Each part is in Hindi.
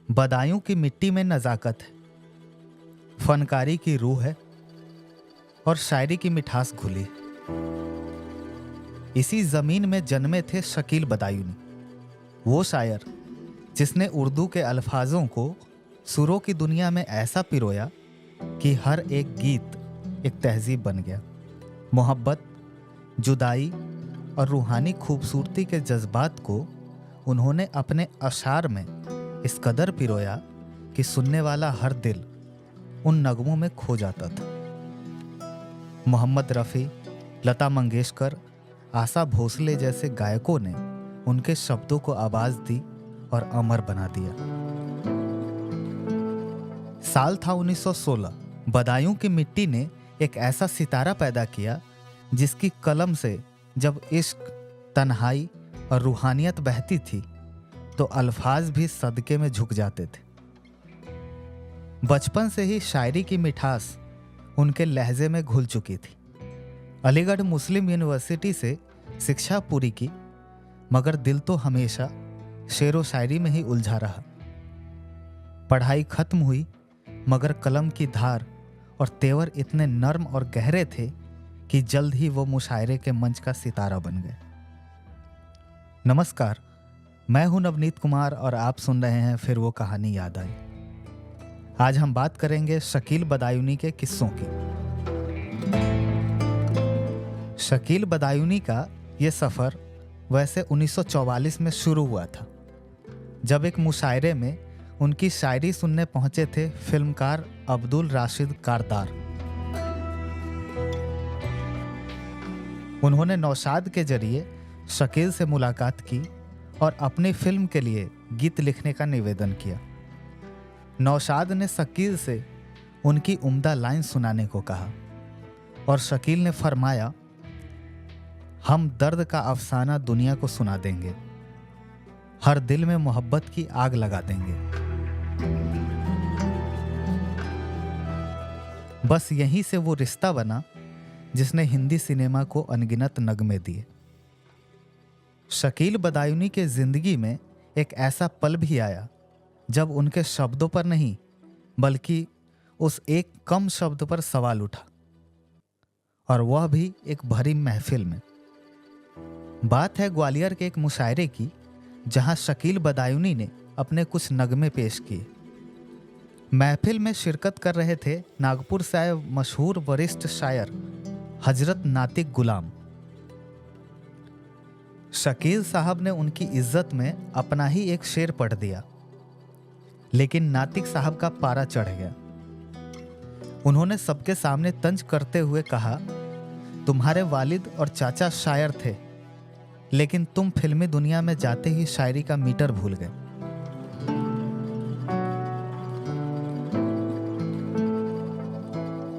बदायूं की मिट्टी में नज़ाकत है, फनकारी की रूह है और शायरी की मिठास घुली है। इसी ज़मीन में जन्मे थे शकील बदायूनी, वो शायर जिसने उर्दू के अल्फाजों को सुरों की दुनिया में ऐसा पिरोया कि हर एक गीत एक तहजीब बन गया। मोहब्बत, जुदाई और रूहानी खूबसूरती के जज्बात को उन्होंने अपने अशार में इस कदर पिरोया कि सुनने वाला हर दिल उन नगमों में खो जाता था। मोहम्मद रफ़ी, लता मंगेशकर, आशा भोसले जैसे गायकों ने उनके शब्दों को आवाज़ दी और अमर बना दिया। साल था 1916। बदायूं की मिट्टी ने एक ऐसा सितारा पैदा किया जिसकी कलम से जब इश्क, तन्हाई और रूहानियत बहती थी तो अल्फाज भी सदके में झुक जाते थे। बचपन से ही शायरी की मिठास उनके लहजे में घुल चुकी थी। अलीगढ़ मुस्लिम यूनिवर्सिटी से शिक्षा पूरी की, मगर दिल तो हमेशा शेर व शायरी में ही उलझा रहा। पढ़ाई खत्म हुई, मगर कलम की धार और तेवर इतने नर्म और गहरे थे कि जल्द ही वो मुशायरे के मंच का सितारा बन गए। नमस्कार, मैं हूं नवनीत कुमार और आप सुन रहे हैं फिर वो कहानी याद आई। आज हम बात करेंगे शकील बदायूनी के किस्सों की। शकील बदायूनी का ये सफ़र वैसे 1944 में शुरू हुआ था, जब एक मुशायरे में उनकी शायरी सुनने पहुंचे थे फिल्मकार अब्दुल राशिद कारदार। उन्होंने नौशाद के जरिए शकील से मुलाकात की और अपनी फिल्म के लिए गीत लिखने का निवेदन किया। नौशाद ने शकील से उनकी उम्दा लाइन सुनाने को कहा और शकील ने फरमाया, हम दर्द का अफसाना दुनिया को सुना देंगे, हर दिल में मोहब्बत की आग लगा देंगे। बस यहीं से वो रिश्ता बना जिसने हिंदी सिनेमा को अनगिनत नगमे दिए। शकील बदायूनी के जिंदगी में एक ऐसा पल भी आया जब उनके शब्दों पर नहीं बल्कि उस एक कम शब्द पर सवाल उठा, और वह भी एक भरी महफिल में। बात है ग्वालियर के एक मुशायरे की, जहां शकील बदायूनी ने अपने कुछ नगमे पेश किए। महफिल में शिरकत कर रहे थे नागपुर से आए मशहूर वरिष्ठ शायर हजरत नातिक गुलाम। शकील साहब ने उनकी इज्जत में अपना ही एक शेर पढ़ दिया, लेकिन नातिक साहब का पारा चढ़ गया। उन्होंने सबके सामने तंज करते हुए कहा, तुम्हारे वालिद और चाचा शायर थे, लेकिन तुम फिल्मी दुनिया में जाते ही शायरी का मीटर भूल गए।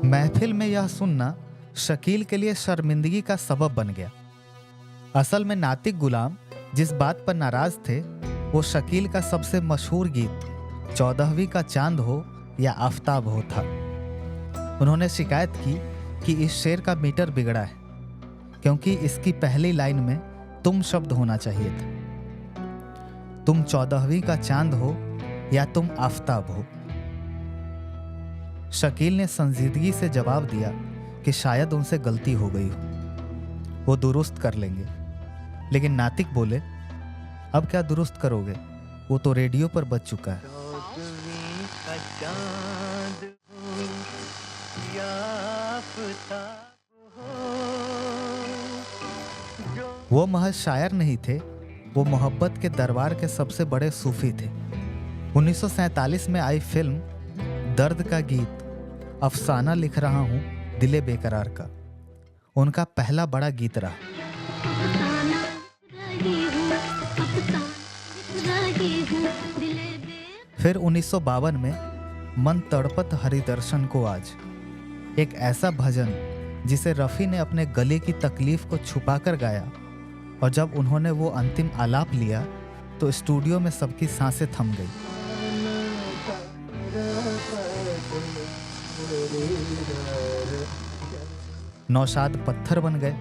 महफिल में यह सुनना शकील के लिए शर्मिंदगी का सबब बन गया। असल में नातिक गुलाम जिस बात पर नाराज थे वो शकील का सबसे मशहूर गीत 14वीं का चांद हो या आफताब हो था। उन्होंने शिकायत की कि इस शेर का मीटर बिगड़ा है, क्योंकि इसकी पहली लाइन में तुम शब्द होना चाहिए था। तुम 14वीं का चांद हो या तुम आफताब हो। शकील ने संजीदगी से जवाब दिया कि शायद उनसे गलती हो गई हो, वो दुरुस्त कर लेंगे। लेकिन नातिक बोले, अब क्या दुरुस्त करोगे, वो तो रेडियो पर बज चुका है। वो महज शायर नहीं थे, वो मोहब्बत के दरबार के सबसे बड़े सूफी थे। 1947 में आई फिल्म दर्द का गीत अफसाना लिख रहा हूँ दिले बेकरार का उनका पहला बड़ा गीत रहा। फिर 1952 में मन तड़पत हरिदर्शन को आज, एक ऐसा भजन जिसे रफ़ी ने अपने गले की तकलीफ को छुपाकर गाया, और जब उन्होंने वो अंतिम आलाप लिया तो स्टूडियो में सबकी सांसें थम गई। नौशाद पत्थर बन गए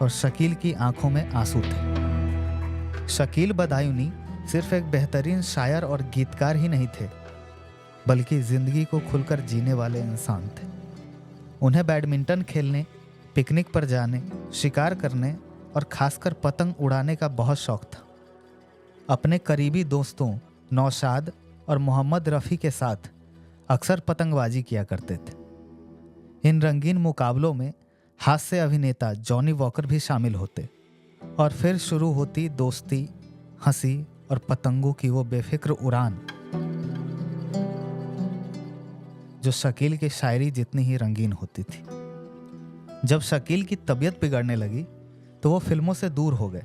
और शकील की आंखों में आंसू थे। शकील बदायूनी सिर्फ एक बेहतरीन शायर और गीतकार ही नहीं थे, बल्कि जिंदगी को खुलकर जीने वाले इंसान थे। उन्हें बैडमिंटन खेलने, पिकनिक पर जाने, शिकार करने और खासकर पतंग उड़ाने का बहुत शौक था। अपने करीबी दोस्तों नौशाद और मोहम्मद रफ़ी के साथ अक्सर पतंगबाजी किया करते थे। इन रंगीन मुकाबलों में हास्य अभिनेता जॉनी वॉकर भी शामिल होते और फिर शुरू होती दोस्ती, हंसी और पतंगों की वो बेफिक्र उड़ान जो शकील की शायरी जितनी ही रंगीन होती थी। जब शकील की तबीयत बिगड़ने लगी तो वो फिल्मों से दूर हो गए,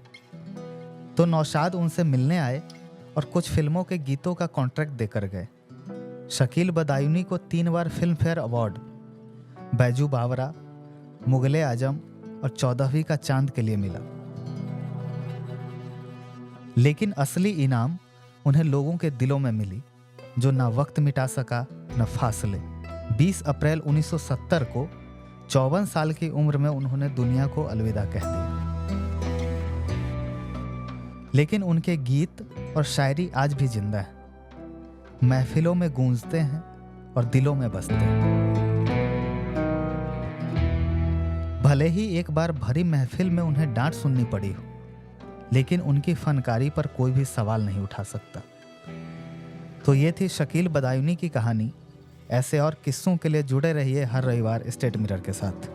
तो नौशाद उनसे मिलने आए और कुछ फिल्मों के गीतों का कॉन्ट्रैक्ट देकर गए। शकील बदायूनी को 3 बार फिल्म फेयर अवार्ड, बैजू बावरा, मुगले आजम और 14वीं का चांद के लिए मिला। लेकिन असली इनाम उन्हें लोगों के दिलों में मिली, जो ना वक्त मिटा सका न फासले। 20 अप्रैल 1970 को 54 साल की उम्र में उन्होंने दुनिया को अलविदा कह दिया। लेकिन उनके गीत और शायरी आज भी जिंदा है, महफिलों में गूंजते हैं और दिलों में बसते हैं। भले ही एक बार भरी महफिल में उन्हें डांट सुननी पड़ी हो, लेकिन उनकी फनकारी पर कोई भी सवाल नहीं उठा सकता। तो ये थी शकील बदायूनी की कहानी। ऐसे और किस्सों के लिए जुड़े रहिए हर रविवार स्टेट मिरर के साथ।